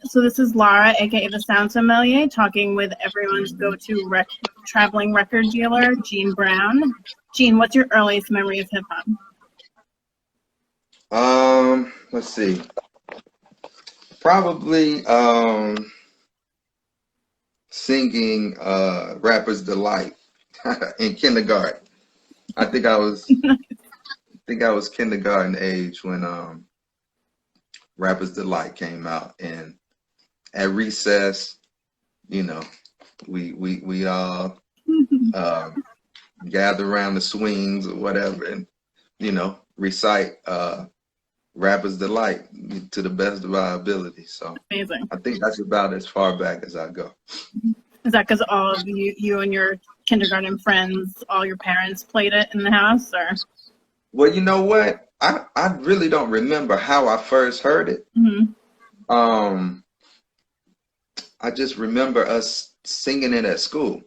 So this is Laura, aka the Sound Sommelier, talking with everyone's go-to traveling record dealer, Gene Brown. Gene, what's your earliest memory of hip hop? Let's see. Probably singing Rapper's Delight in kindergarten. I think I was kindergarten age when Rapper's Delight came out, and at recess, you know, we all gather around the swings or whatever, and recite Rapper's Delight to the best of our ability. So Amazing. I think that's about as far back as I go. Is that because all of you and your kindergarten friends, all your parents played it in the house, or? Well, you know what? I really don't remember how I first heard it. Mm-hmm. I just remember us singing it at school,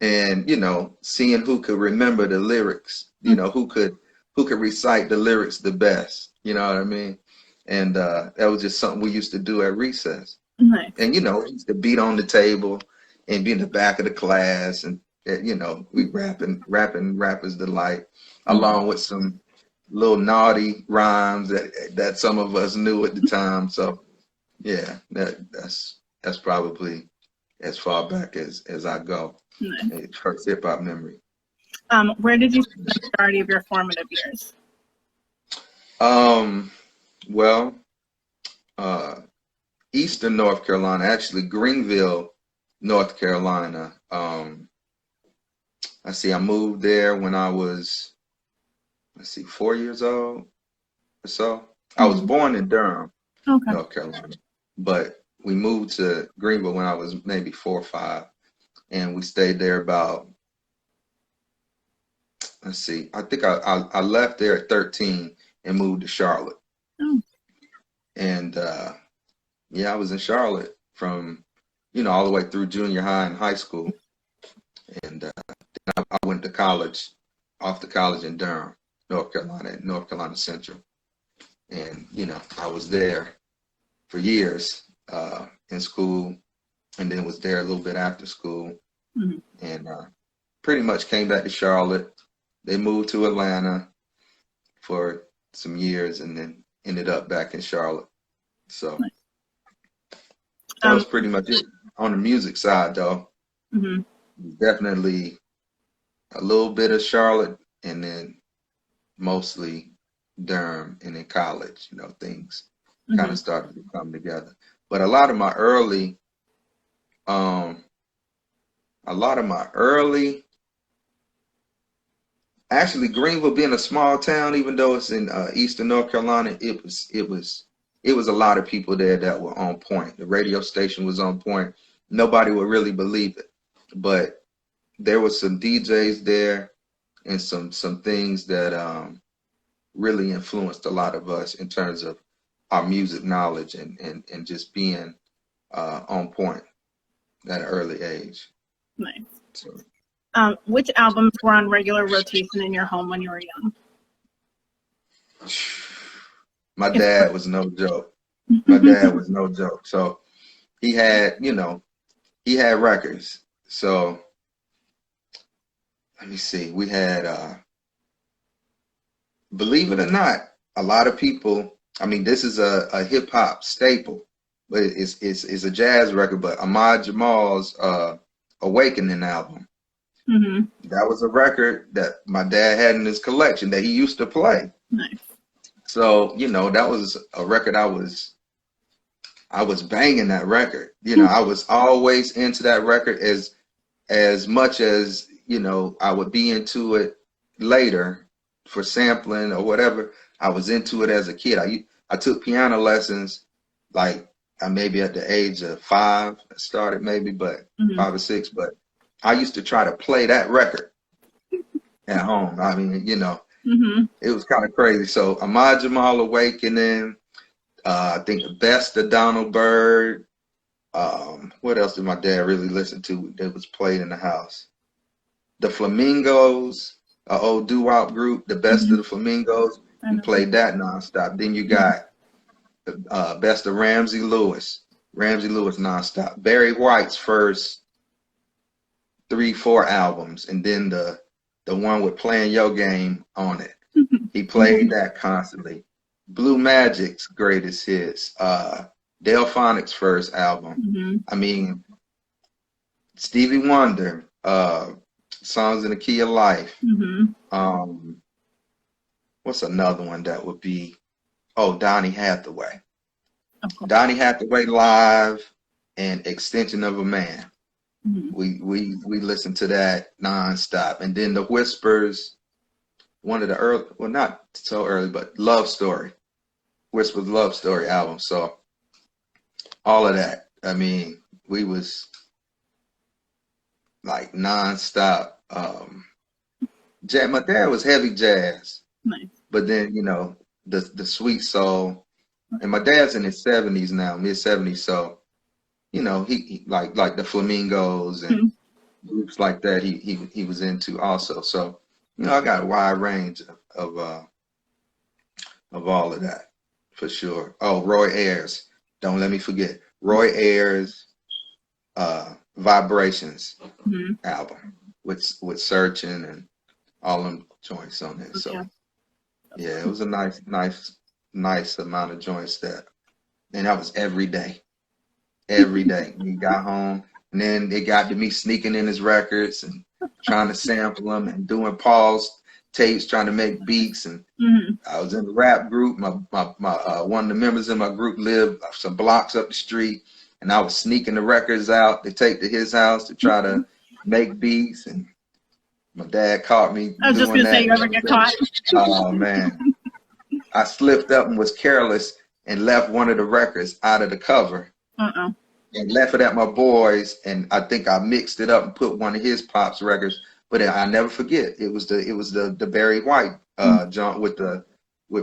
and seeing who could remember the lyrics. Who could recite the lyrics the best. You know what I mean? And that was just something we used to do at recess. Nice. And we used to beat on the table and be in the back of the class, and we rapping Rapper's Delight, along with some little naughty rhymes that some of us knew at the time. So yeah, that's probably as far back as I go. Nice. First hip hop memory. Where did you spend the majority of your formative years? Well, Eastern North Carolina, actually Greenville, North Carolina. I moved there when I was, 4 years old or so. I was born in Durham, Okay. North Carolina, but we moved to Greenville when I was maybe 4 or 5, and we stayed there about, I think I left there at 13 and moved to Charlotte. Oh. And I was in Charlotte from, all the way through junior high and high school. And then I went to college, off to college in Durham, North Carolina, at North Carolina Central. And, I was there for years in school, and then was there a little bit after school. Mm-hmm. And pretty much came back to Charlotte. They moved to Atlanta for some years, and then ended up back in Charlotte. So that was pretty much it. On the music side, though, mm-hmm. definitely a little bit of Charlotte, and then mostly Durham, and in college, things kind of started to come together. But a lot of my early, actually Greenville being a small town, even though it's in Eastern North Carolina, it was a lot of people there that were on point. The radio station was on point. Nobody would really believe it, but there was some DJs there and some things that really influenced a lot of us in terms of our music knowledge and just being on point at an early age. Nice. So, which albums were on regular rotation in your home when you were young? my dad was no joke. My dad was no joke. So he had records. So let me see. We had, believe it or not, a lot of people. I mean, this is a hip hop staple, but it's a jazz record. But Ahmad Jamal's Awakening album. Mm-hmm. That was a record that my dad had in his collection that he used to play. Nice. So that was a record I was banging that record. I was always into that record as much as I would be into it later for sampling or whatever. I was into it as a kid. I took piano lessons like maybe at the age of 5. I started maybe, but 5 or 6. But I used to try to play that record at home. I mean, it was kind of crazy. So Ahmad Jamal Awakening. I think the Best of Donald Byrd. What else did my dad really listen to that was played in the house? The Flamingos, an old doo-wop group, the Best of the Flamingos. We played that nonstop. Then you got the Best of Ramsey Lewis, Ramsey Lewis nonstop. Barry White's first 3-4 albums, and then the one with Playing Your Game on it. He played that constantly. Blue Magic's greatest hits. Delphonic's first album. I mean, Stevie Wonder, Songs in the Key of Life. What's another one that would be? Oh, Donny Hathaway. Donny Hathaway live and Extension of a Man. We listened to that nonstop. And then the Whispers, one of the early, well, not so early, but Love Story. Whispers Love Story album. So all of that. I mean, we was like nonstop. My dad was heavy jazz. Nice. But then, you know, the sweet soul. And my dad's in his 70s now, mid-70s. So, you know, he like the Flamingos and groups like that he was into also. So, you know, I got a wide range of all of that for sure. Oh, Roy Ayers. Don't let me forget. Roy Ayers Vibrations album with Searching and all them joints on it. So yeah, it was a nice amount of joints and that was every day. Every day. When he got home, and then it got to me sneaking in his records and trying to sample them and doing Paul's tapes, trying to make beats. And I was in the rap group. My one of the members in my group lived some blocks up the street, and I was sneaking the records out to take to his house to try to make beats. And my dad caught me. I was just gonna say, you ever get caught? Oh man, I slipped up and was careless and left one of the records out of the cover. And left it at my boys, and I think I mixed it up and put one of his pops records. But I never forget, it was the Barry White joint with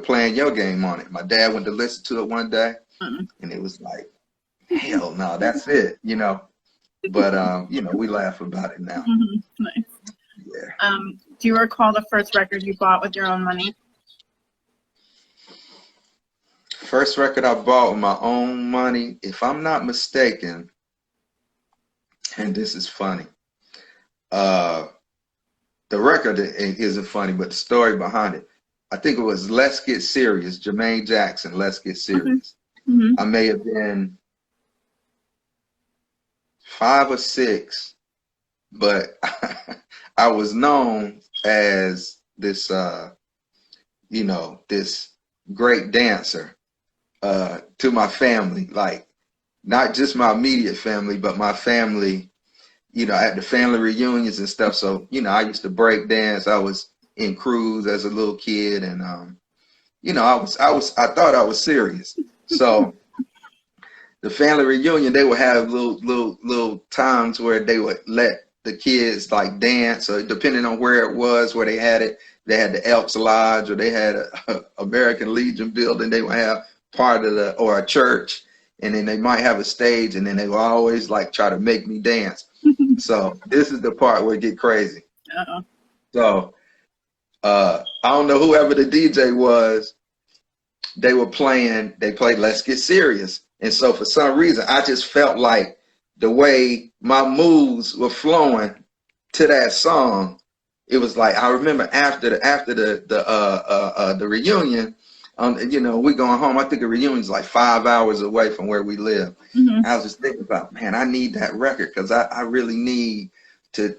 Playing Your Game on it. My dad went to listen to it one day, and it was like, hell no, that's it, you know. But you know, we laugh about it now. Nice. Yeah. Do you recall the first record you bought with your own money? First record I bought with my own money, if I'm not mistaken, and this is funny, the record isn't funny, but the story behind it, I think it was Let's Get Serious, Jermaine Jackson, Let's Get Serious. I may have been 5 or 6, but I was known as this, you know, this great dancer. To my family, like not just my immediate family, but my family, you know, at the family reunions and stuff. So, you know, I used to break dance. I was in crews as a little kid, and you know, I thought I was serious. So the family reunion, they would have little times where they would let the kids like dance, or depending on where it was, where they had it, they had the Elks Lodge, or they had a American Legion building. They would have part of or a church, and then they might have a stage, and then they will always like try to make me dance. So this is the part where it get crazy. So I don't know, whoever the DJ was, they played Let's Get Serious. And so for some reason, I just felt like the way my moves were flowing to that song, it was like, I remember after the reunion, you know, we going home. I think the reunion's like 5 hours away from where we live. I was just thinking about, man, I need that record, because I really need to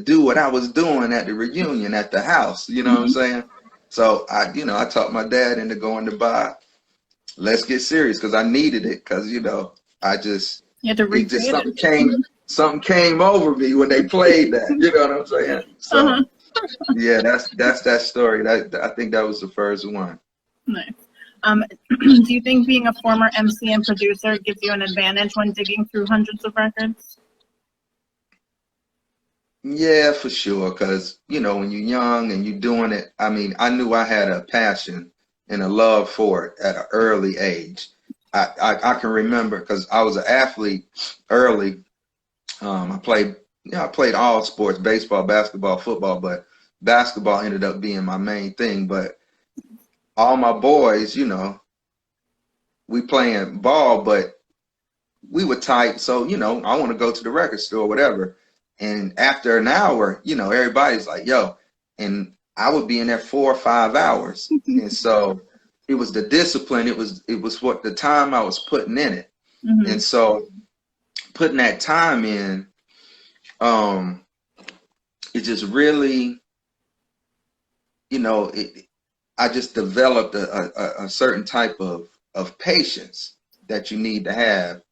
do what I was doing at the reunion at the house. You know what I'm saying? So I talked my dad into going to buy Let's Get Serious, because I needed it, because, you know, something came over me when they played that. You know what I'm saying? So yeah, that's that story. I think that was the first one. Nice. Do you think being a former MC and producer gives you an advantage when digging through hundreds of records? Yeah, for sure. Because, you know, when you're young and you're doing it, I mean, I knew I had a passion and a love for it at an early age. I can remember, because I was an athlete early. I played all sports, baseball, basketball, football, but basketball ended up being my main thing. But all my boys, you know, we playing ball, but we were tight. So, you know, I want to go to the record store, whatever. And after an hour, you know, everybody's like, yo, and I would be in there 4 or 5 hours. And so it was the discipline. It was what the time I was putting in it. Mm-hmm. And so putting that time in, it just really, you know, I just developed a certain type of patience that you need to have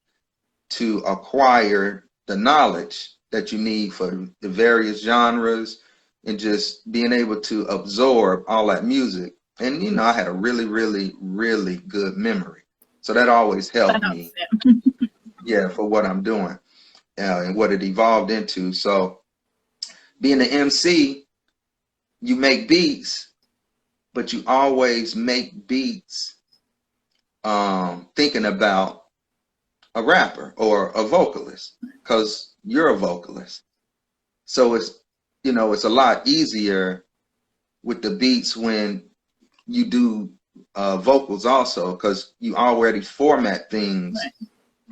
to acquire the knowledge that you need for the various genres and just being able to absorb all that music. And, you know, I had a really, really, really good memory. So that always helped me, yeah, for what I'm doing and what it evolved into. So being an MC, you make beats, but you always make beats thinking about a rapper or a vocalist, because you're a vocalist. So it's, you know, it's a lot easier with the beats when you do vocals also, because you already format things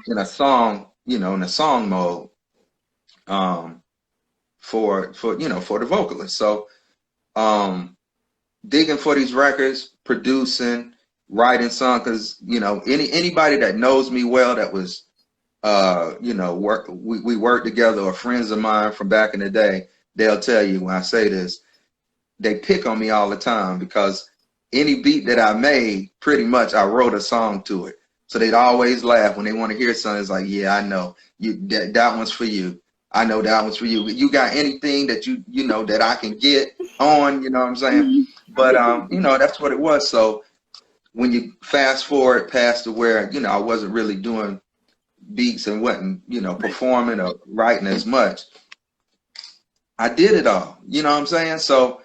in a song, you know, in a song mode for you know, for the vocalist. So digging for these records, producing, writing songs, because, you know, anybody that knows me well, that was you know, we worked together, or friends of mine from back in the day, they'll tell you when I say this, they pick on me all the time, because any beat that I made, pretty much I wrote a song to it. So they'd always laugh when they want to hear something. It's like, yeah, I know that one's for you. I know that one's for you. You got anything that you know that I can get on, you know what I'm saying? But you know, that's what it was. So when you fast forward past to where, you know, I wasn't really doing beats and wasn't, you know, performing or writing as much, I did it all, you know what I'm saying? So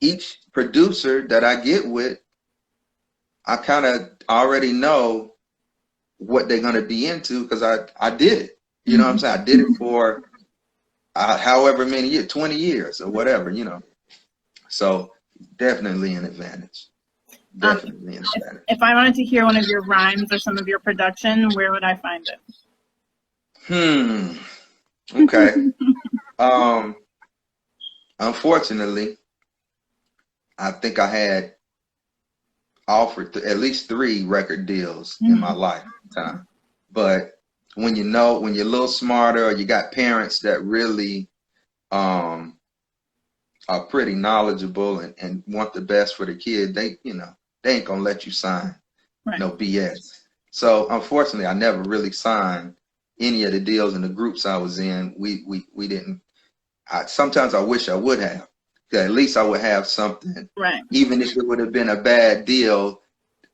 each producer that I get with, I kind of already know what they're going to be into, because I did it, you know what I'm saying? I did it for however many years, 20 years or whatever, you know. So definitely an advantage. Definitely an advantage. If I wanted to hear one of your rhymes or some of your production, where would I find it? Okay. Unfortunately, I think I had offered at least 3 record deals in my lifetime. But when you're a little smarter, or you got parents that really are pretty knowledgeable and want the best for the kid, they ain't gonna let you sign no BS. So unfortunately, I never really signed any of the deals in the groups I was in. We didn't. Sometimes I wish I would have. At least I would have something. Right. Even if it would have been a bad deal,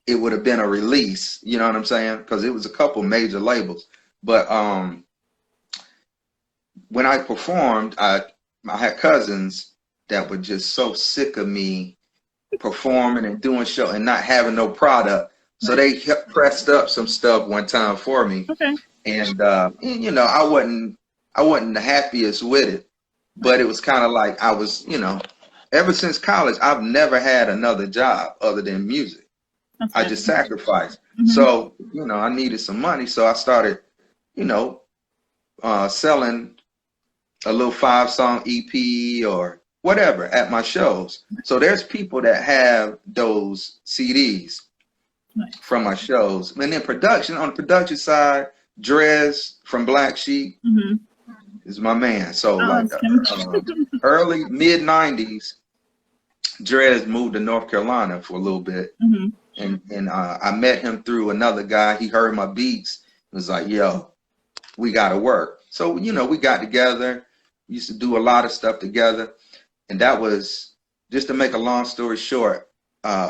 it would have been a release. You know what I'm saying? Because it was a couple major labels. But when I performed, I had cousins that were just so sick of me performing and doing show and not having no product. So they pressed up some stuff one time for me. Okay. And you know, I wasn't the happiest with it. But it was kind of like I was, you know, ever since college, I've never had another job other than music. I just sacrificed. So, you know, I needed some money. So I started, you know, selling a little 5-song EP or whatever at my shows. So there's people that have those CDs from my shows. And then on the production side, Drez from Black Sheep is my man. So early mid-90s, Drez moved to North Carolina for a little bit. And I met him through another guy. He heard my beats and was like, yo, we got to work. So, you know, we got together. We used to do a lot of stuff together. And that was, just to make a long story short,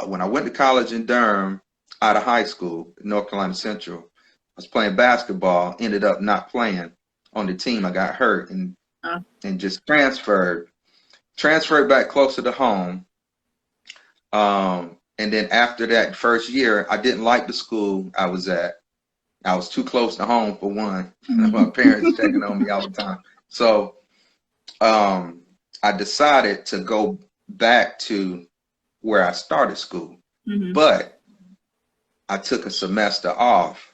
when I went to college in Durham, out of high school, North Carolina Central, I was playing basketball, ended up not playing on the team. I got hurt and just transferred back closer to home. And then after that first year, I didn't like the school I was at. I was too close to home, for one. My parents checking on me all the time. So I decided to go back to where I started school. But I took a semester off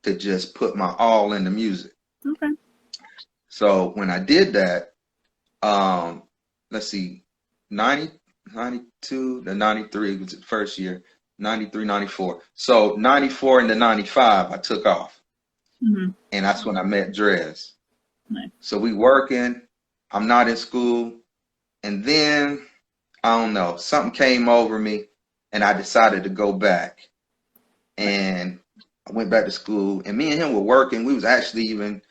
to just put my all into music. Okay. So when I did that, let's see, 90, 92 to 93 was the first year, 93, 94. So 94 into 95, I took off. Mm-hmm. And that's when I met Drez. Nice. So we working, I'm not in school. And then, I don't know, something came over me and I decided to go back. And I went back to school, and me and him were working. We was actually even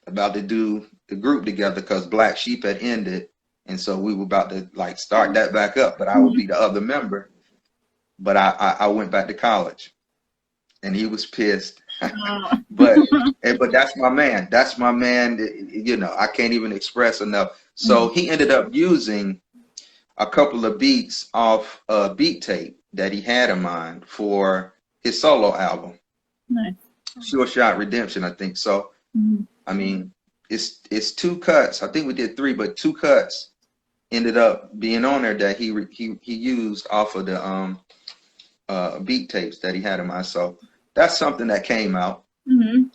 about to do the group together because Black Sheep had ended. And so we were about to like start that back up, but I would be the other member. But I went back to college, and he was pissed. Oh. but that's my man. That's my man. You know, I can't even express enough. So he ended up using a couple of beats off a beat tape that he had in mind for his solo album. Nice. Sure Shot Redemption, I think. So, I mean, it's 2 cuts. I think we did 3, but 2 cuts ended up being on there that he used off of the beat tapes that he had in mind. So that's something that came out. And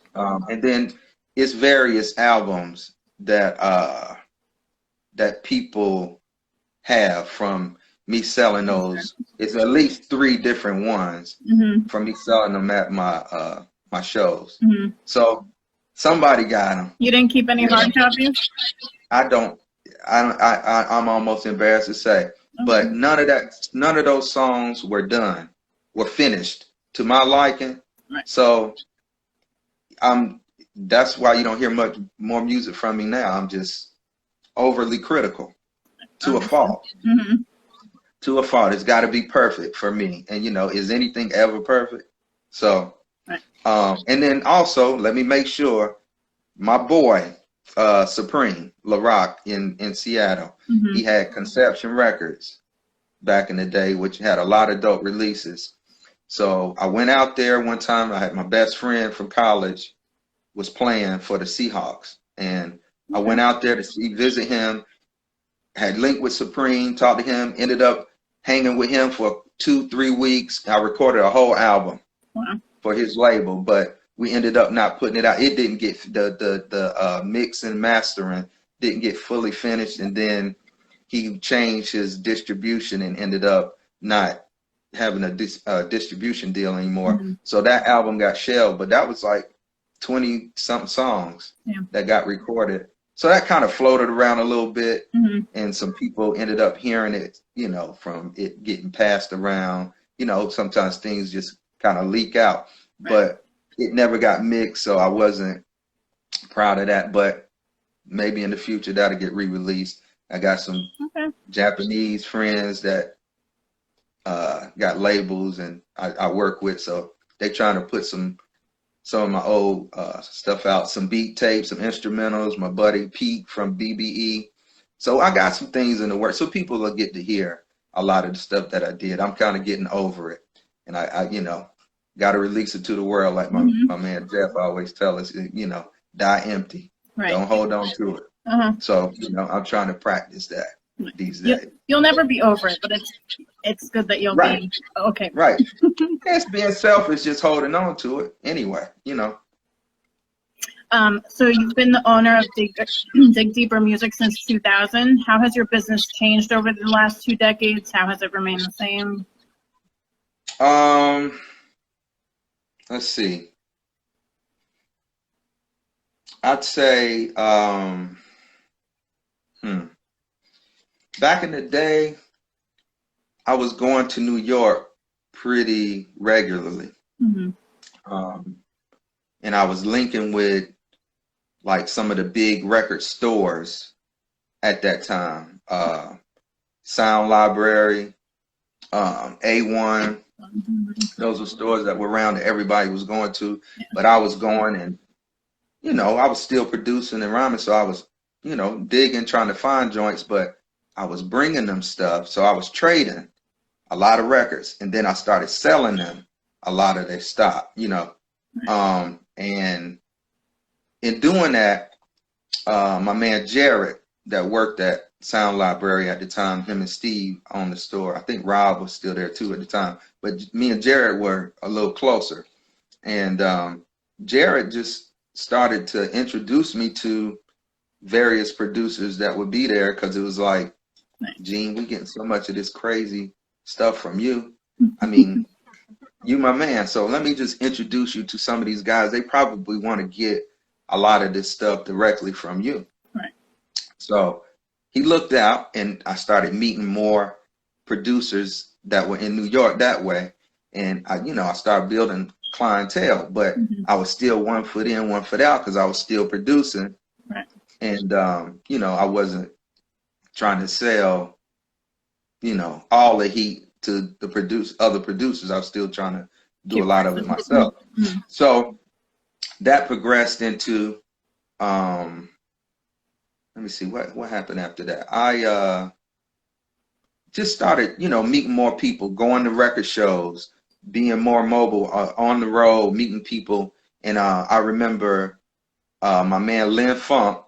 then it's various albums that that people have from me selling those. It's at least 3 different ones from me selling them at my my shows. So somebody got them. You didn't keep any hard copies? I'm almost embarrassed to say, but none of those songs were finished to my liking. Right. So that's why you don't hear much more music from me now. I'm just overly critical to a fault. To a fault. It's got to be perfect for me. And you know, is anything ever perfect? So, and then also let me make sure my boy, Supreme LaRock in Seattle, he had Conception Records back in the day, which had a lot of dope releases. So I went out there one time. I had my best friend from college was playing for the Seahawks, and I went out there to visit him. Had linked with Supreme, talked to him, ended up hanging with him for 2-3 weeks. I recorded a whole album for his label, but we ended up not putting it out. It didn't get the mix and mastering didn't get fully finished, and then he changed his distribution and ended up not having a distribution deal anymore. So that album got shelved, but that was like 20 something songs that got recorded. So that kind of floated around a little bit, and some people ended up hearing it, you know, from it getting passed around. You know, sometimes things just kind of leak out, but it never got mixed, so I wasn't proud of that. But maybe in the future that'll get re-released. I got some Japanese friends that got labels, and I work with, so they trying to put some of my old stuff out, some beat tapes, some instrumentals, my buddy Pete from BBE. So I got some things in the works, so people will get to hear a lot of the stuff that I did. I'm kind of getting over it, and I you know, got to release it to the world, like my man Jeff always tell us, you know, die empty. Don't hold on to it. So, you know, I'm trying to practice that these days. You'll never be over it, but it's good that you'll be okay. Right. It's being selfish, just holding on to it anyway, you know. So you've been the owner of Dig Deeper Music since 2000. How has your business changed over the last 2 decades? How has it remained the same? Let's see. I'd say, back in the day, I was going to New York pretty regularly. And I was linking with like some of the big record stores at that time. Sound Library, A1. Those were stores that were around that everybody was going to, but I was going, and you know, I was still producing and rhyming, so I was, you know, digging, trying to find joints, but I was bringing them stuff. So I was trading a lot of records, and then I started selling them a lot of their stock, you know. And in doing that, my man Jared, that worked at Sound Library at the time, him and Steve owned the store. I think Rob was still there too at the time, but me and Jared were a little closer. And Jared just started to introduce me to various producers that would be there, because it was like, Nice. Gene, we getting so much of this crazy stuff from you. I mean, you my man. So let me just introduce you to some of these guys. They probably want to get a lot of this stuff directly from you. Right. So he looked out, and I started meeting more producers that were in New York that way. And I started building clientele, but I was still 1 foot in, 1 foot out, because I was still producing. Right. And, I wasn't trying to sell, all the heat to the other producers. I was still trying to do a lot of it myself. So that progressed into, let me see, what happened after that. I just started, meeting more people, going to record shows, being more mobile, on the road, meeting people. And I remember my man Lynn Funk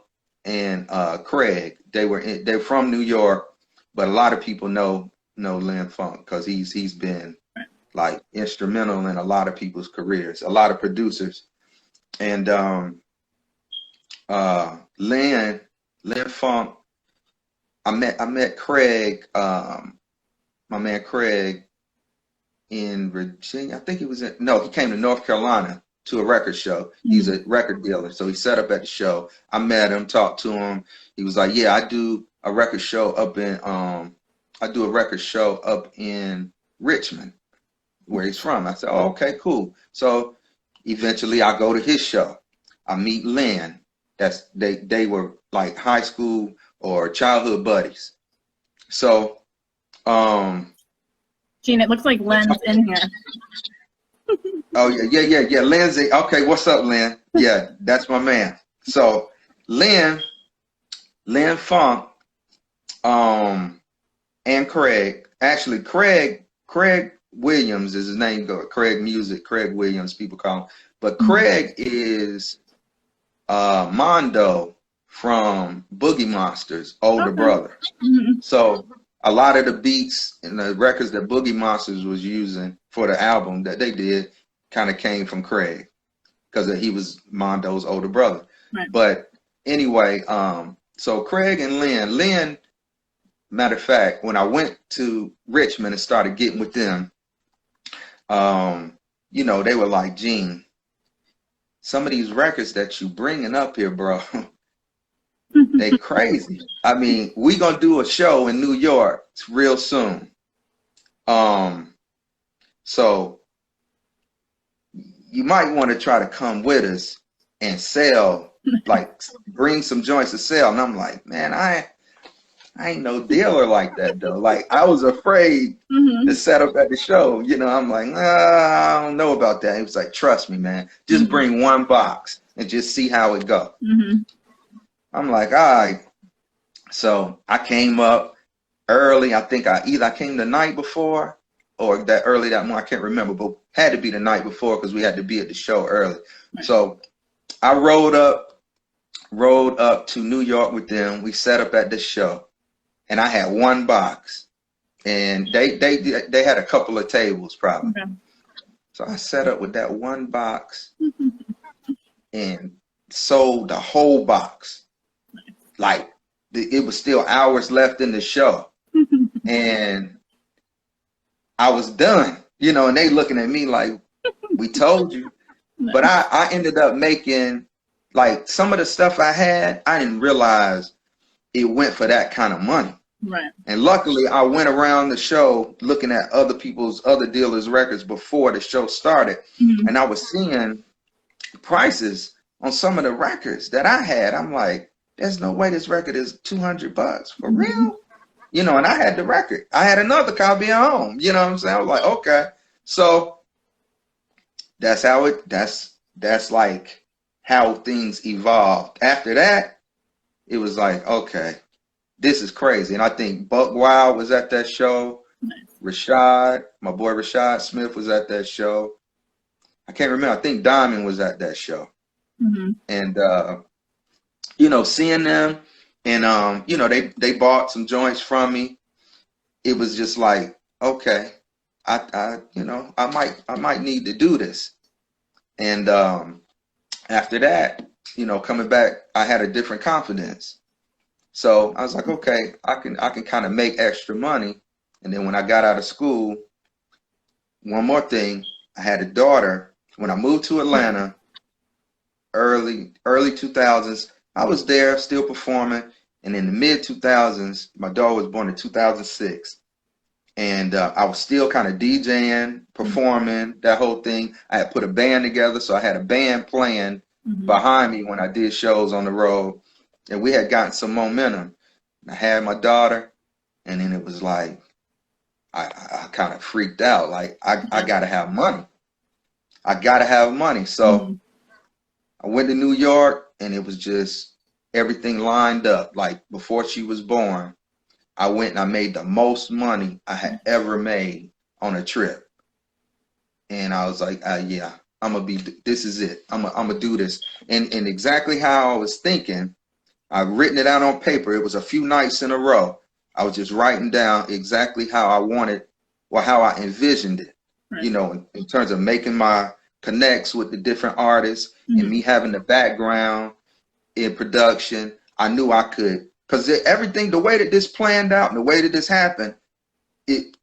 and Craig. They're from New York, but a lot of people know Lynn Funk, because he's been like instrumental in a lot of people's careers, a lot of producers. And Lynn Funk, I met Craig, my man Craig, in Virginia. I think he came to North Carolina to a record show. He's a record dealer, so he set up at the show. I met him, talked to him. He was like, "Yeah, I do a record show up in Richmond, where he's from." I said, "Oh, okay, cool." So eventually, I go to his show. I meet Lynn. They were like high school or childhood buddies. So, Gene, it looks like Len's in here. Oh yeah. Lindsay. Okay, what's up, Lynn? Yeah, that's my man. So Lynn Funk, and Craig. Actually, Craig Williams is his name. Craig Music, Craig Williams, people call him. But Craig is Mondo from Boogie Monster's older brother. So a lot of the beats and the records that Boogie Monsters was using for the album that they did kind of came from Craig, because he was Mondo's older brother. Right. But anyway, so Craig and Lynn, matter of fact, when I went to Richmond and started getting with them, they were like, "Gene, some of these records that you bringing up here, bro, they crazy. I mean, we gonna do a show in New York real soon. So you might want to try to come with us and sell, like bring some joints to sell." And I'm like, "Man, I ain't no dealer like that though." Like, I was afraid to set up at the show. I'm like, "I don't know about that." He was like, "Trust me, man. Just bring one box and just see how it go." I'm like, "All right." So I came up early. I think I came the night before or that early that morning. I can't remember, but had to be the night before, because we had to be at the show early. Right. So I rode up to New York with them. We set up at the show, and I had one box, and they had a couple of tables probably. Okay. So I set up with that one box and sold the whole box. Like, it was still hours left in the show, and I was done, and they looking at me like, "We told you." But I ended up making, like, some of the stuff I had, I didn't realize it went for that kind of money. Right. And luckily, I went around the show looking at other dealers' records before the show started, and I was seeing prices on some of the records that I had. I'm like, "There's no way this record is $200 for real." And I had the record. I had another copy at home. You know what I'm saying? I was like, okay. So that's like how things evolved. After that, it was like, okay, this is crazy. And I think Buck Wild was at that show. Nice. My boy Rashad Smith was at that show. I can't remember. I think Diamond was at that show. And, seeing them, and they bought some joints from me. It was just like, okay, I might need to do this. And after that, you know, coming back, I had a different confidence. So I was like, okay, I can kind of make extra money. And then when I got out of school, one more thing, I had a daughter. When I moved to Atlanta, early 2000s, I was there still performing. And in the mid 2000s, my daughter was born in 2006. And I was still kind of DJing, performing, that whole thing. I had put a band together, so I had a band playing behind me when I did shows on the road. And we had gotten some momentum. I had my daughter, and then it was like, I kind of freaked out. Like, I got to have money. I got to have money. So I went to New York, and it was just everything lined up. Like, before she was born, I went and I made the most money I had ever made on a trip. And I was like, yeah, this is it. I'm gonna do this. And exactly how I was thinking, I've written it out on paper. It was a few nights in a row. I was just writing down exactly how I wanted, or how I envisioned it, you know, in terms of making my connects with the different artists and me having the background in production. I knew I could, because everything, the way that this planned out and the way that this happened, it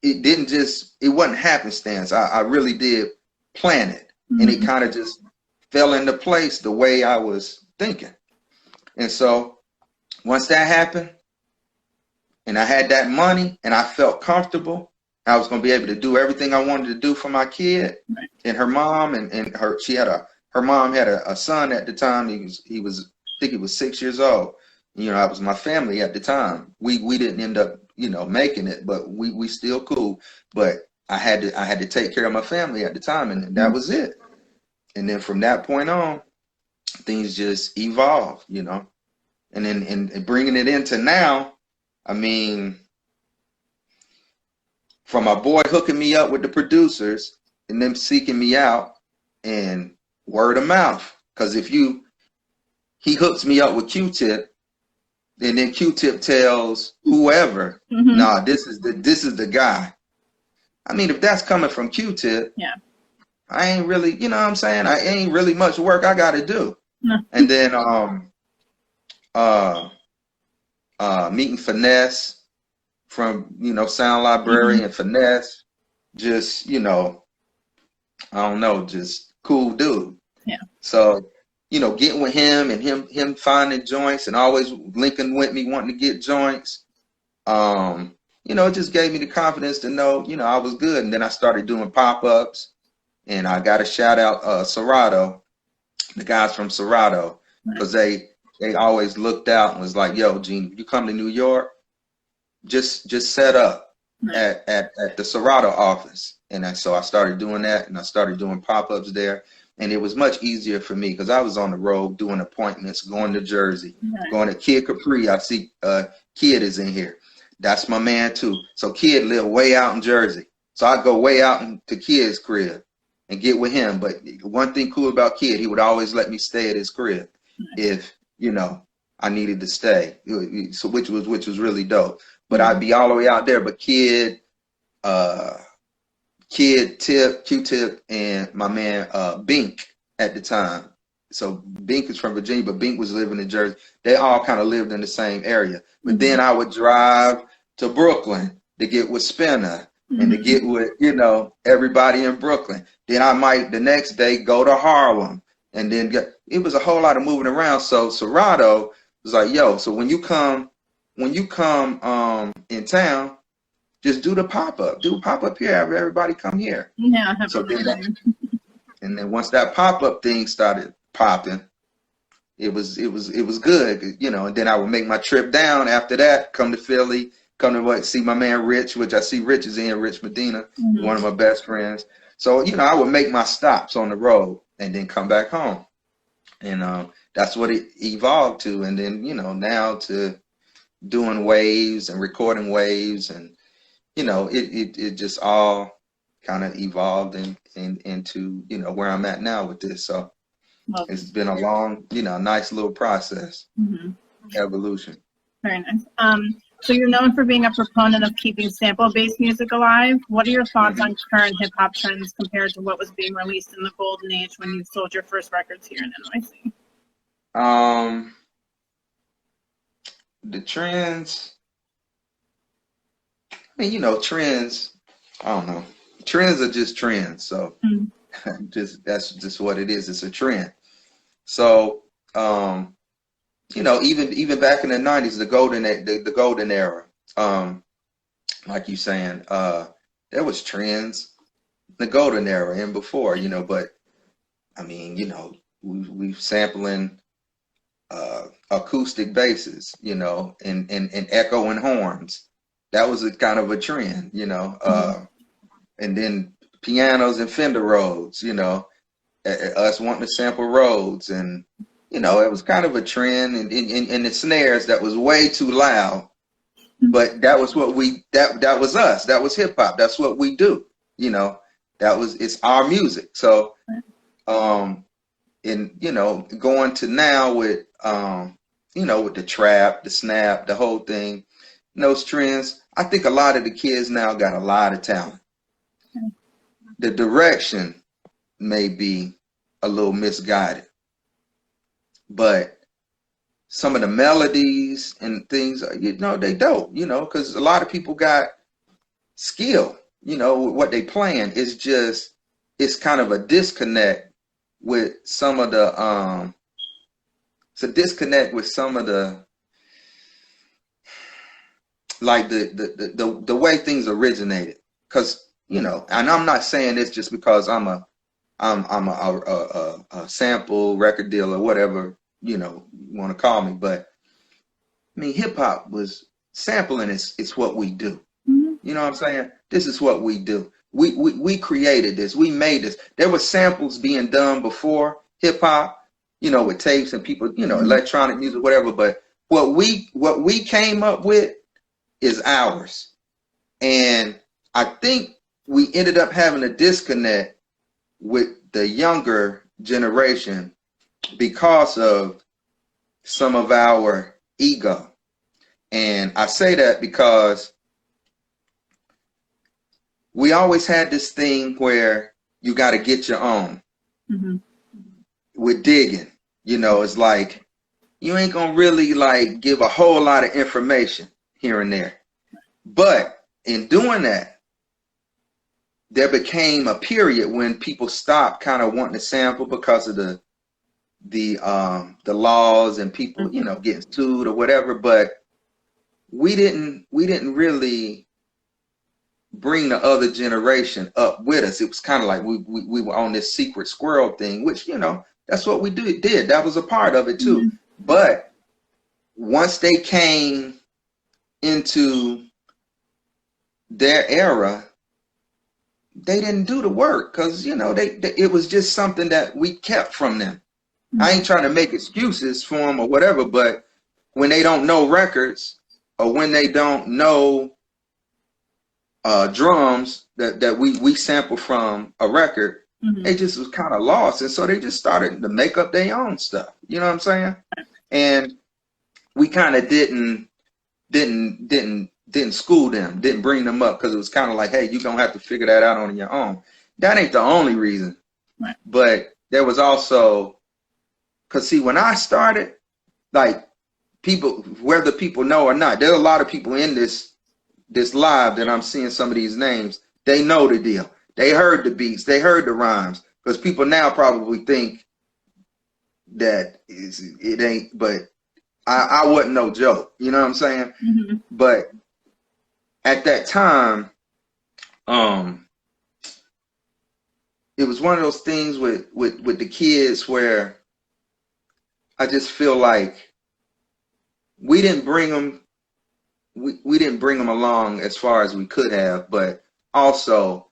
wasn't happenstance. I really did plan it, and it kind of just fell into place the way I was thinking. And so once that happened, and I had that money, and I felt comfortable, I was going to be able to do everything I wanted to do for my kid and her mom, and her mom had a son at the time. He was I think he was 6 years old. You know, that was my family at the time. We didn't end up, you know, making it, but we still cool. But I had to take care of my family at the time, and that was it. And then from that point on, things just evolved, you know. And then and bringing it into now, I mean, from my boy hooking me up with the producers and them seeking me out, and word of mouth. Because he hooks me up with Q-Tip, and then Q-Tip tells whoever, nah, this is the guy. I mean, if that's coming from Q-Tip, I ain't really, you know what I'm saying? I ain't really much work I got to do. And then meeting Finesse from, you know, Sound Library, and Finesse, just, you know, I don't know, just cool dude. Yeah. So, you know, getting with him and him finding joints and always linking with me, wanting to get joints, you know, it just gave me the confidence to know, you know, I was good. And then I started doing pop-ups, and I got to shout out Serato, the guys from Serato, because they always looked out and was like, yo, Gene, if you come to New York, just set up at the Serato office. And so I started doing that, and I started doing pop-ups there. And it was much easier for me because I was on the road doing appointments, going to Jersey, going to Kid Capri. I see Kid is in here. That's my man too. So Kid lived way out in Jersey. So I'd go way out to Kid's crib and get with him. But one thing cool about Kid, he would always let me stay at his crib if, you know, I needed to stay. So which was really dope. But I'd be all the way out there. But Kid, Q-Tip, and my man Bink at the time. So Bink is from Virginia, but Bink was living in Jersey. They all kind of lived in the same area. But then I would drive to Brooklyn to get with Spinner and to get with, you know, everybody in Brooklyn. Then I might the next day go to Harlem, and then it was a whole lot of moving around. So Serato was like, yo, so when you come in town, just do the pop-up. Do a pop-up here. Have everybody come here. Yeah. So and then once that pop-up thing started popping, it was good, you know. And then I would make my trip down after that, come to Philly, see my man Rich, which I see Rich is in, Rich Medina, one of my best friends. So, you know, I would make my stops on the road and then come back home. And that's what it evolved to. And then, you know, now to doing waves and recording waves, and you know, it just all kind of evolved into, you know, where I'm at now with this. So it's been a long, you know, nice little process, evolution. Very nice. So you're known for being a proponent of keeping sample-based music alive. What are your thoughts on current hip-hop trends compared to what was being released in the golden age when you sold your first records here in NYC? The trends, I mean, you know, trends, I don't know. Trends are just trends. So that's just what it is. It's a trend. So, you know, even back in the 90s, the golden era, like you saying, there was trends, the golden era and before, you know, but I mean, you know, we sampling acoustic basses, you know, and echoing horns. That was a kind of a trend, you know, and then pianos and Fender Rhodes, you know, us wanting to sample Rhodes, and you know, it was kind of a trend, and the snares that was way too loud, but that was what that was us. That was hip hop. That's what we do, you know. It's our music. So, and you know, going to now with you know, with the trap, the snap, the whole thing, those trends. I think a lot of the kids now got a lot of talent. The direction may be a little misguided, but some of the melodies and things, you know, they dope, you know, because a lot of people got skill, you know, with what they playing. It's just, it's kind of a disconnect with some of the, it's a disconnect with some of the, like the way things originated. Because, you know, and I'm not saying this just because I'm a sample record dealer, whatever, you know, you want to call me, but I mean, hip hop was sampling. It's what we do. You know what I'm saying? This is what we do. We created this. We made this. There were samples being done before hip hop, you know, with tapes and people, you know, electronic music, whatever. But what we came up with is ours. And I think we ended up having a disconnect with the younger generation because of some of our ego. And I say that because we always had this thing where you got to get your own. With digging, you know, it's like you ain't gonna really like give a whole lot of information here and there. But in doing that, there became a period when people stopped kind of wanting to sample because of the laws and people, you know, getting sued or whatever. But we didn't really bring the other generation up with us. It was kind of like we were on this secret squirrel thing, which, you know, that's what we did. That was a part of it too. But once they came into their era, they didn't do the work because, you know, it was just something that we kept from them. I ain't trying to make excuses for them or whatever, but when they don't know records or when they don't know drums that we sample from a record, they just was kind of lost, and so they just started to make up their own stuff. You know what I'm saying? And we kind of didn't school them, didn't bring them up, because it was kind of like, hey, you're gonna have to figure that out on your own. That ain't the only reason, but there was also, because see, when I started, like, people, whether people know or not, there are a lot of people in this live that I'm seeing some of these names. They know the deal. They heard the beats. They heard the rhymes. Because people now probably think that it ain't, but I wasn't no joke. You know what I'm saying? But at that time, it was one of those things with the kids where I just feel like we didn't bring them. We didn't bring them along as far as we could have, but also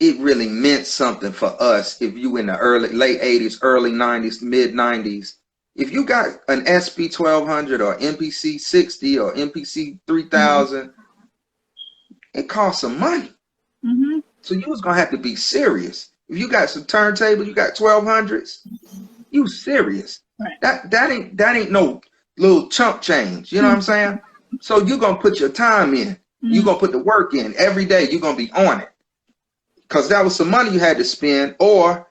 it really meant something for us if you in the late 80s, early 90s, mid 90s. If you got an SP 1200 or MPC 60 or MPC 3000, it cost some money. So you was gonna have to be serious. If you got some turntable, you got 1200s, you serious. That ain't no little chump change. You know what I'm saying? So you're gonna put your time in. You're gonna put the work in every day. You're gonna be on it. Cause that was some money you had to spend, or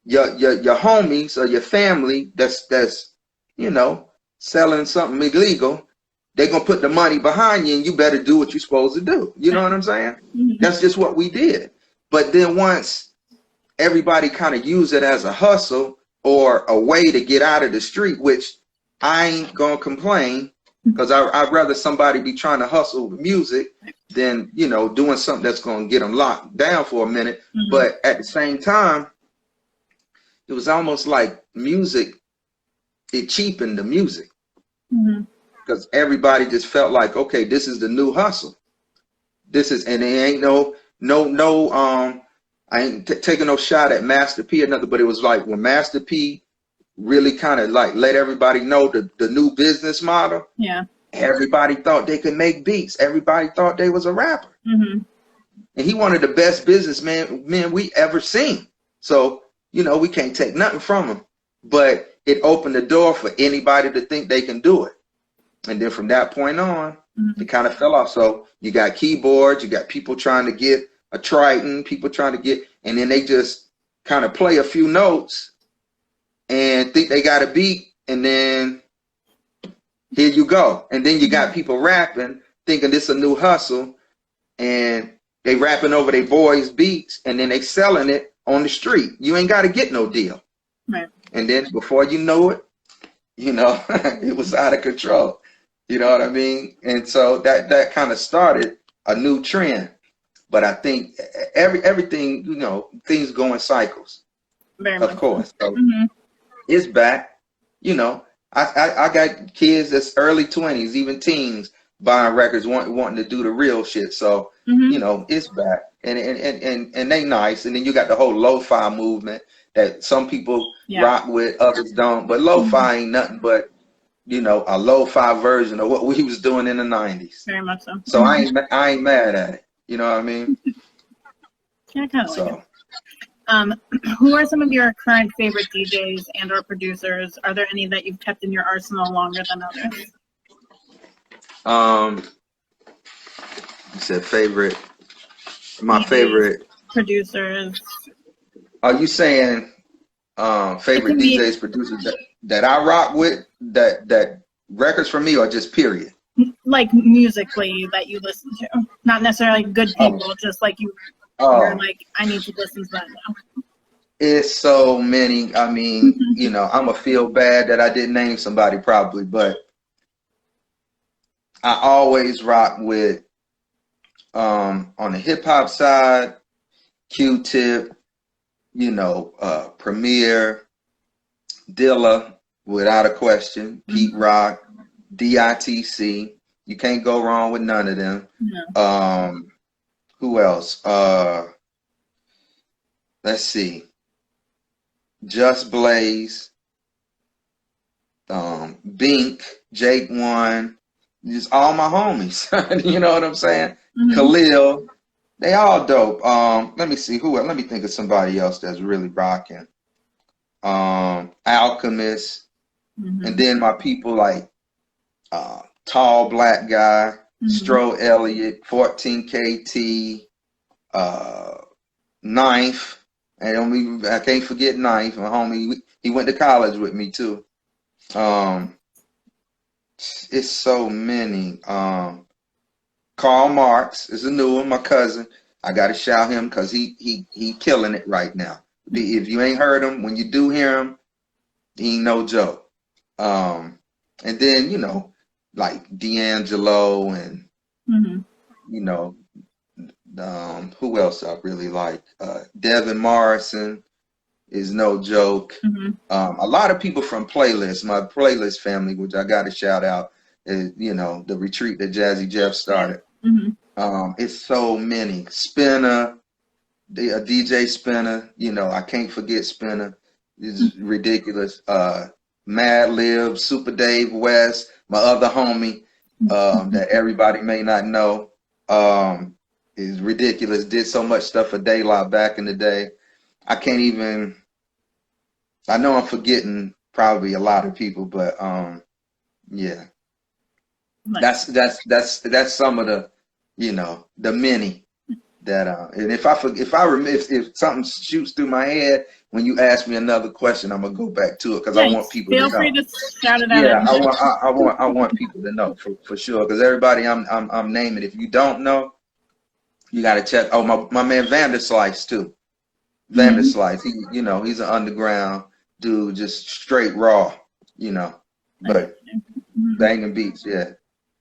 your homies or your family that's you know selling something illegal, they're gonna put the money behind you, and you better do what you're supposed to do. You know what I'm saying? That's just what we did. But then once everybody kind of used it as a hustle or a way to get out of the street, which I ain't gonna complain, because I'd rather somebody be trying to hustle with music than, you know, doing something that's gonna get them locked down for a minute. But at the same time, it was almost like music, it cheapened the music. Because everybody just felt like, okay, this is the new hustle. This is, and it ain't I ain't taking no shot at Master P or nothing, but it was like when Master P really kind of like let everybody know the new business model. Yeah. Everybody thought they could make beats. Everybody thought they was a rapper. And he one of the best businessmen we ever seen. So, you know, we can't take nothing from him. But it opened the door for anybody to think they can do it. And then from that point on, it kind of fell off. So you got keyboards, you got people trying to get a Triton, people trying to get, and then they just kind of play a few notes and think they got a beat, and then here you go. And then you got people rapping, thinking this a new hustle, and they rapping over their boys' beats, and then they selling it on the street. You ain't got to get no deal. Right. And then before you know it, you know, it was out of control. You know what I mean? And so that kind of started a new trend. But I think everything, you know, things go in cycles. Very of much course. So it's back. You know, I got kids that's early 20s, even teens, buying records, wanting to do the real shit. So, you know, it's back. And they nice. And then you got the whole lo-fi movement that some people rock with, others don't. But lo-fi ain't nothing but, you know, a lo-fi version of what we was doing in the 90s. Very much so. So I ain't mad at it. You know what I mean? Yeah, kind of like it. Who are some of your current favorite DJs and or producers? Are there any that you've kept in your arsenal longer than others? You said favorite. My DJs, favorite producers. Are you saying favorite DJs, producers that I rock with, that records for me, or just period? Like musically that you listen to, not necessarily good people, just like you're like, I need to listen to that now. It's so many. I mean, you know, I'm gonna feel bad that I didn't name somebody probably, but I always rock with on the hip hop side, Q-Tip, you know, Premier, Dilla, without a question, Pete Rock, DITC. You can't go wrong with none of them. No. Who else? Let's see. Just Blaze, Bink, Jake One, just all my homies. You know what I'm saying? Khalil, they all dope. Let me see who else. Let me think of somebody else that's really rocking. Alchemist, and then my people like Tall Black Guy, Stro Elliott, 14 KT, Knife, and I can't forget Knife, my homie. He went to college with me too. It's so many. Karl Marx is a new one, my cousin. I gotta shout him because he killing it right now. If you ain't heard him, when you do hear him, he ain't no joke. And then, you know, like D'Angelo and you know, who else I really like? Devin Morrison is no joke. A lot of people from Playlist, my Playlist family, which I got to shout out, is, you know, the retreat that Jazzy Jeff started. It's so many. Spinner, DJ Spinner, you know, I can't forget Spinner. It's ridiculous. Mad Lib, Super Dave West, my other homie that everybody may not know, is ridiculous. Did so much stuff for Daylight back in the day. I can't even, I know I'm forgetting probably a lot of people, but Yeah. Nice. That's some of the, the many that and if something shoots through my head when you ask me another question, I'm gonna go back to it because I Yeah, want people to feel free know. to shout it out. Yeah, I want people to know for sure because everybody I'm naming. If you don't know, you got to check. Oh, my man Vanderslice too. Vanderslice, he's an underground dude, just straight raw, but banging beats,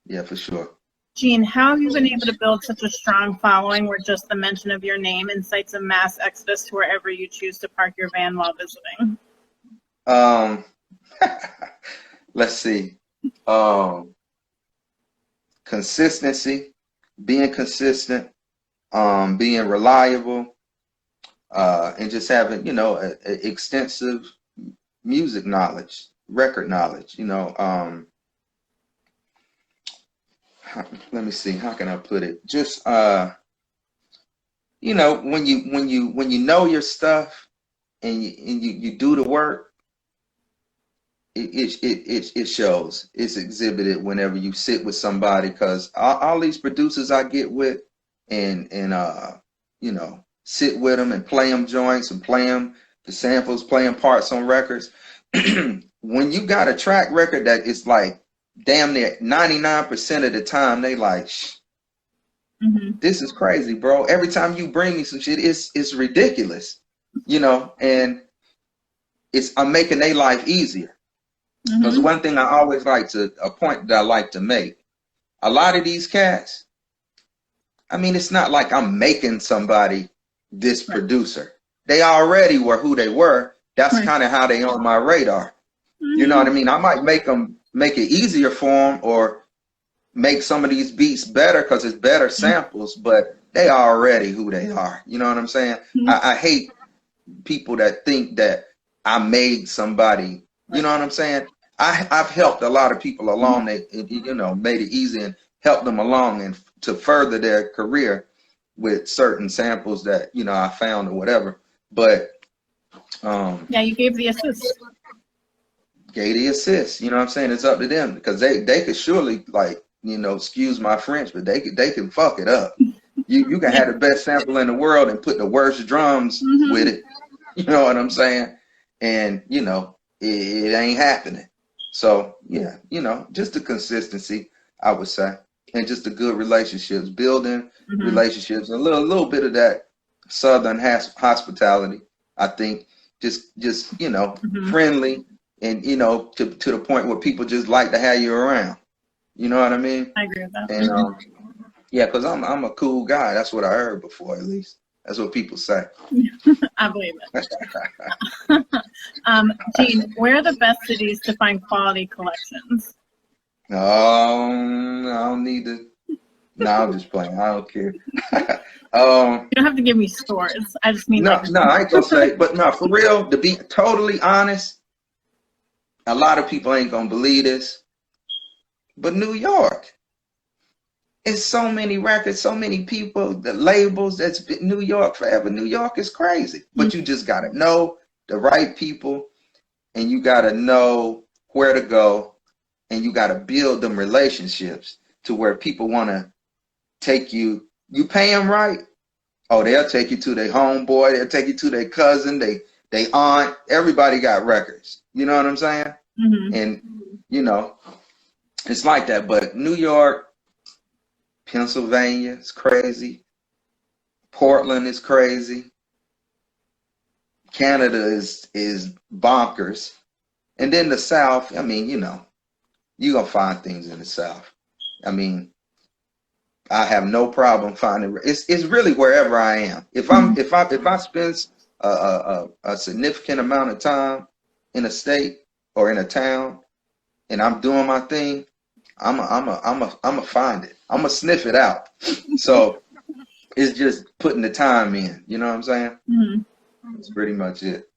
yeah, for sure. Jean, how have you been able to build such a strong following where just the mention of your name incites a mass exodus to wherever you choose to park your van while visiting? Let's see. Consistency, being consistent, being reliable, and just having, a extensive music knowledge, record knowledge, let me see, how can I put it? Just when you know your stuff and you do the work, it shows. It's exhibited whenever you sit with somebody because all these producers I get with and sit with them and play them joints and play them the samples, playing parts on records. When you got a track record that is like damn near 99% of the time they like, this is crazy, bro. Every time you bring me some shit, it's ridiculous, and I'm making their life easier. Because one thing I always a point that I like to make, a lot of these cats, I mean, it's not like I'm making somebody this producer. They already were who they were. That's kind of how they on my radar. You know what I mean? I might make it easier for them or make some of these beats better because it's better samples, but they are already who they are. You know what I'm saying? I hate people that think that I made somebody. You know what I'm saying? I've helped a lot of people along that, made it easy and helped them along and to further their career with certain samples that, I found or whatever. But yeah, you gave the assist. Gave the assist, you know what I'm saying? It's up to them because they could surely excuse my French, but they can fuck it up. You can have the best sample in the world and put the worst drums with it. You know what I'm saying? And it ain't happening. So yeah, just the consistency, I would say, and just the good relationships, building relationships, a little bit of that Southern hospitality. I think just friendly, and to the point where people just like to have you around. You know what I mean? I agree with that. And yeah, because I'm a cool guy. That's what I heard before, at least. That's what people say. I believe it. Jean, where are the best cities to find quality collections? I don't need to. No, I'm just playing. I don't care. You don't have to give me stores. I just mean no, I ain't gonna say. But no, for real, to be totally honest, a lot of people ain't gonna believe this, but New York. It's so many records, so many people, the labels that's been New York forever. New York is crazy. But you just got to know the right people and you got to know where to go and you got to build them relationships to where people want to take you. You pay them right. Oh, they'll take you to their homeboy. They'll take you to their cousin, they aunt. Everybody got records. You know what I'm saying? And, it's like that. But New York, Pennsylvania is crazy. Portland is crazy. Canada is bonkers. And then the South, I mean, you're gonna find things in the South. I mean, I have no problem finding it's really wherever I am. If I spend a significant amount of time in a state or in a town and I'm doing my thing, I'm a find it. I'm gonna sniff it out. So it's just putting the time in. You know what I'm saying? That's pretty much it.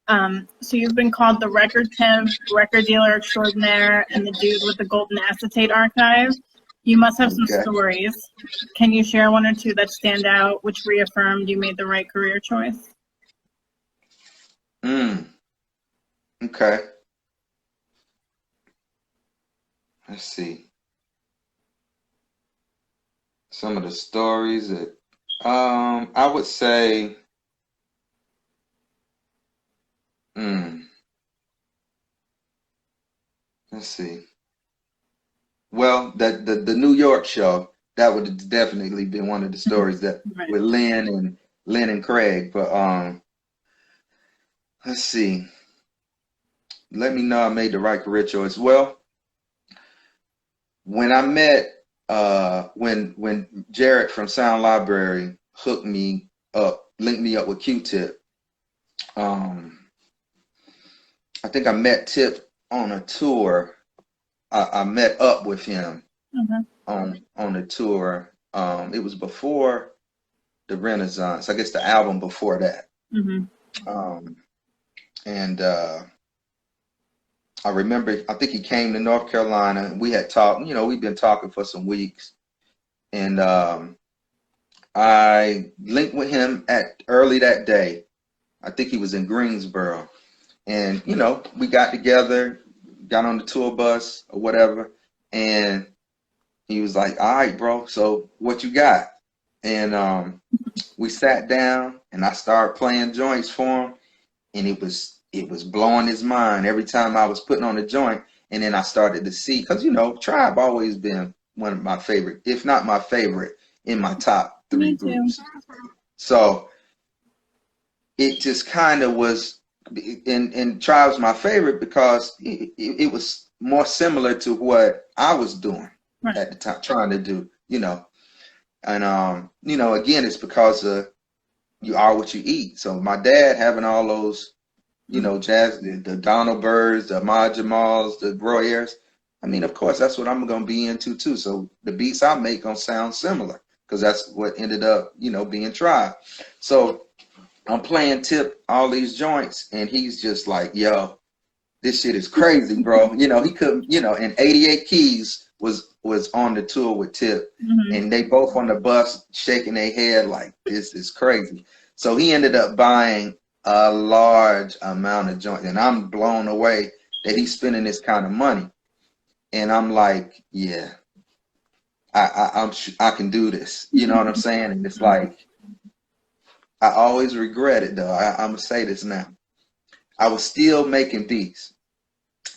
So you've been called the record pimp, record dealer extraordinaire, and the dude with the golden acetate archive. You must have some stories. Can you share one or two that stand out, which reaffirmed you made the right career choice? Okay. let's see. Some of the stories that I would say let's see. Well, the New York show, that would have definitely been one of the stories that Right. with Lynn and Craig. But let's see. Let me know I made the right career choice. Well, when I met when Jared from Sound Library linked me up with Q-Tip, I think I met Tip on a tour. I met up with him on the tour. It was before the Renaissance. I guess the album before that. And I remember, I think he came to North Carolina, and we had talked. You know, we've been talking for some weeks, and I linked with him early that day. I think he was in Greensboro, and you know, we got together, got on the tour bus or whatever, and he was like, "All right, bro, so what you got?" And we sat down, and I started playing joints for him, and it was blowing his mind every time I was putting on a joint. And then I started to see, because you know, Tribe always been one of my favorite, if not my favorite, in my top 3 groups. So it just kind of was, and Tribe's my favorite because it was more similar to what I was doing at the time, trying to do, you know. And you know, again, it's because you are what you eat. So my dad having all those, you know, jazz, the Donald Byrds, the Ahmad Jamals, the Roy Ayers. I mean, of course, that's what I'm gonna be into too. So the beats I make gonna sound similar because that's what ended up, you know, being Tribe. So I'm playing Tip all these joints, and he's just like, "Yo, this shit is crazy, bro." You know, he couldn't, you know, and 88 Keys was on the tour with Tip, and they both on the bus shaking their head like, "This is crazy." So he ended up buying a large amount of joints, and I'm blown away that he's spending this kind of money. And I'm like, yeah, I can do this. You know what I'm saying? And it's like, I always regret it though. I'm gonna say this now. I was still making beats,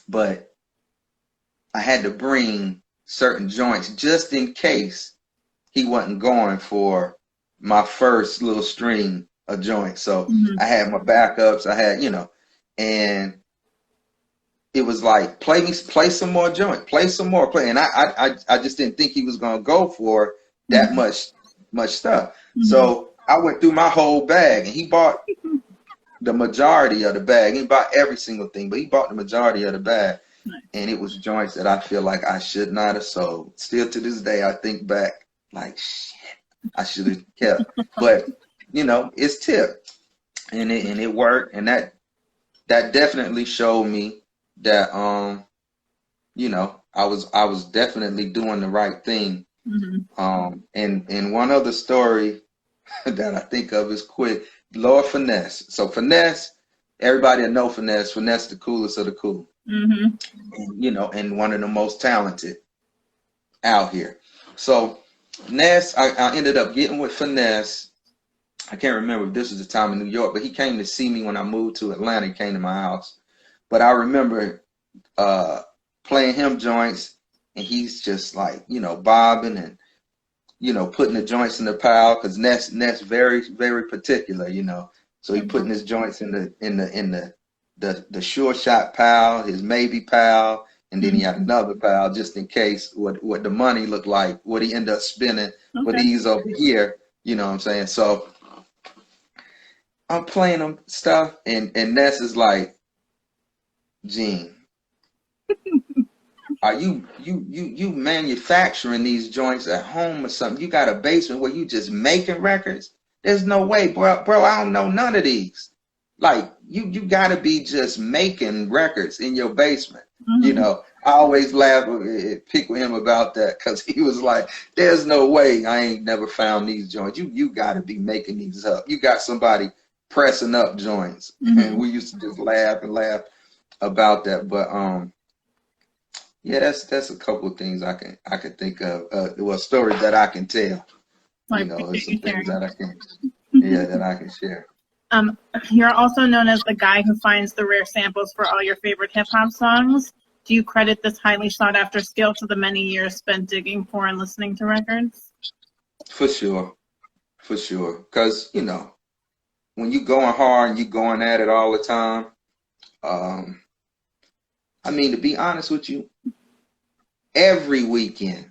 but I had to bring certain joints just in case he wasn't going for my first little string of joints. So I had my backups. I had, you know, and it was like, play some more joint, play some more, play. And I just didn't think he was gonna go for that much stuff. So I went through my whole bag, and he bought the majority of the bag. He bought every single thing, but he bought the majority of the bag. And it was joints that I feel like I should not have sold. Still to this day, I think back like, shit, I should have kept. But you know, it's Tip, and it worked, and that definitely showed me that you know, I was definitely doing the right thing. And one other story that I think of is quick. Lord Finesse. So Finesse, everybody will know Finesse. Finesse, the coolest of the cool. And, you know, and one of the most talented out here. So Finesse, I ended up getting with Finesse. I can't remember if this was the time in New York, but he came to see me when I moved to Atlanta. He came to my house. But I remember playing him joints, and he's just like, you know, bobbing and, you know, putting the joints in the pile, because Ness very, very particular, you know. So he putting his joints in the sure shot pile, his maybe pile, and then he had another pile just in case what the money looked like, what he ended up spending for these over here, you know what I'm saying? So I'm playing them stuff, and Ness is like, Gene, are you manufacturing these joints at home or something? You got a basement where you just making records? There's no way, bro. I don't know none of these. Like, you got to be just making records in your basement. You know, I always laugh, pick with him about that, because he was like, there's no way I ain't never found these joints. You got to be making these up. You got somebody pressing up joints. And we used to just laugh and laugh about that. But Yeah, that's a couple of things I can think of. Well, stories that I can tell. I You know, it's some appreciate you things sharing. that I can, yeah, that I can share. Um, you're also known as the guy who finds the rare samples for all your favorite hip hop songs. Do you credit this highly sought after skill to the many years spent digging for and listening to records? For sure, for sure. Because you know, when you going hard and you going at it all the time, um, I mean, to be honest with you, every weekend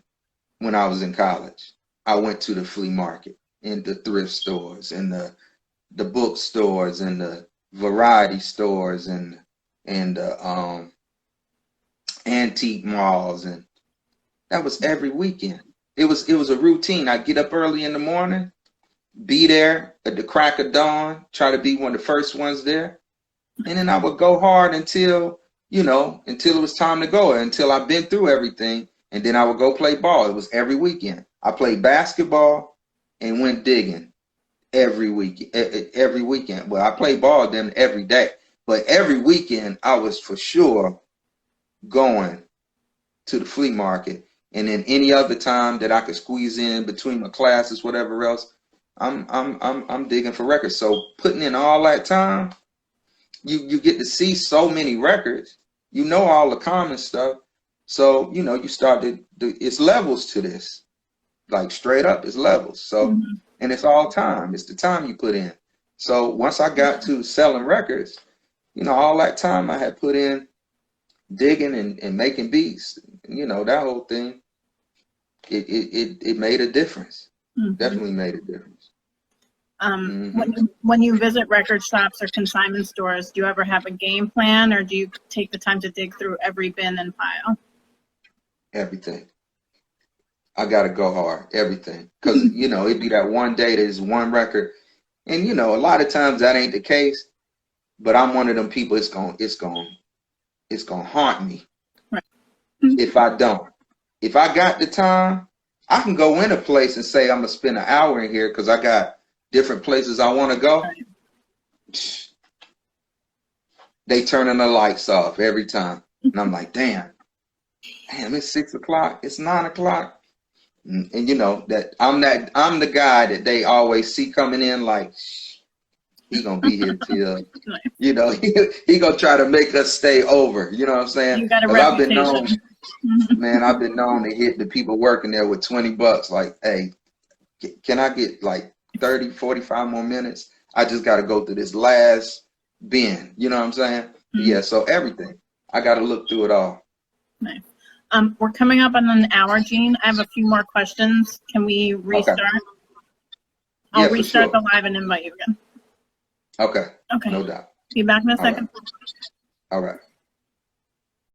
when I was in college, I went to the flea market and the thrift stores and the bookstores and the variety stores and the antique malls, and that was every weekend. It was a routine. I'd get up early in the morning, be there at the crack of dawn, try to be one of the first ones there, and then I would go hard until until it was time to go, until I've been through everything, and then I would go play ball. It was every weekend. I played basketball and went digging every week. Every weekend. Well, I played ball then every day, but every weekend I was for sure going to the flea market, and then any other time that I could squeeze in between my classes, whatever else, I'm digging for records. So putting in all that time, you get to see so many records. You know all the common stuff. So you start it's levels to this, like straight up, it's levels. So and it's all time. It's the time you put in. So once I got to selling records, all that time I had put in digging and making beats, that whole thing, it made a difference. Definitely made a difference. When you visit record shops or consignment stores, do you ever have a game plan, or do you take the time to dig through every bin and pile? Everything. I gotta go hard. Everything. Because it'd be that one day there's one record. And a lot of times that ain't the case. But I'm one of them people, it's gonna haunt me. Right. If I don't. If I got the time, I can go in a place and say I'm gonna spend an hour in here because I got different places I want to go. Right. They turning the lights off every time. And I'm like, damn, it's 6 o'clock, it's 9 o'clock. And that I'm the guy that they always see coming in like, he gonna be here till he gonna try to make us stay over. You know what I'm saying? You got a reputation. I've been known to hit the people working there with $20. Like, hey, can I get like 30, 45 more minutes? I just got to go through this last bin. You know what I'm saying? Yeah. So everything, I got to look through it all. Nice. We're coming up on an hour, Gene. I have a few more questions. Can we restart? Okay. I'll restart the live and invite you again. Okay. No doubt. Be back in a second. All right.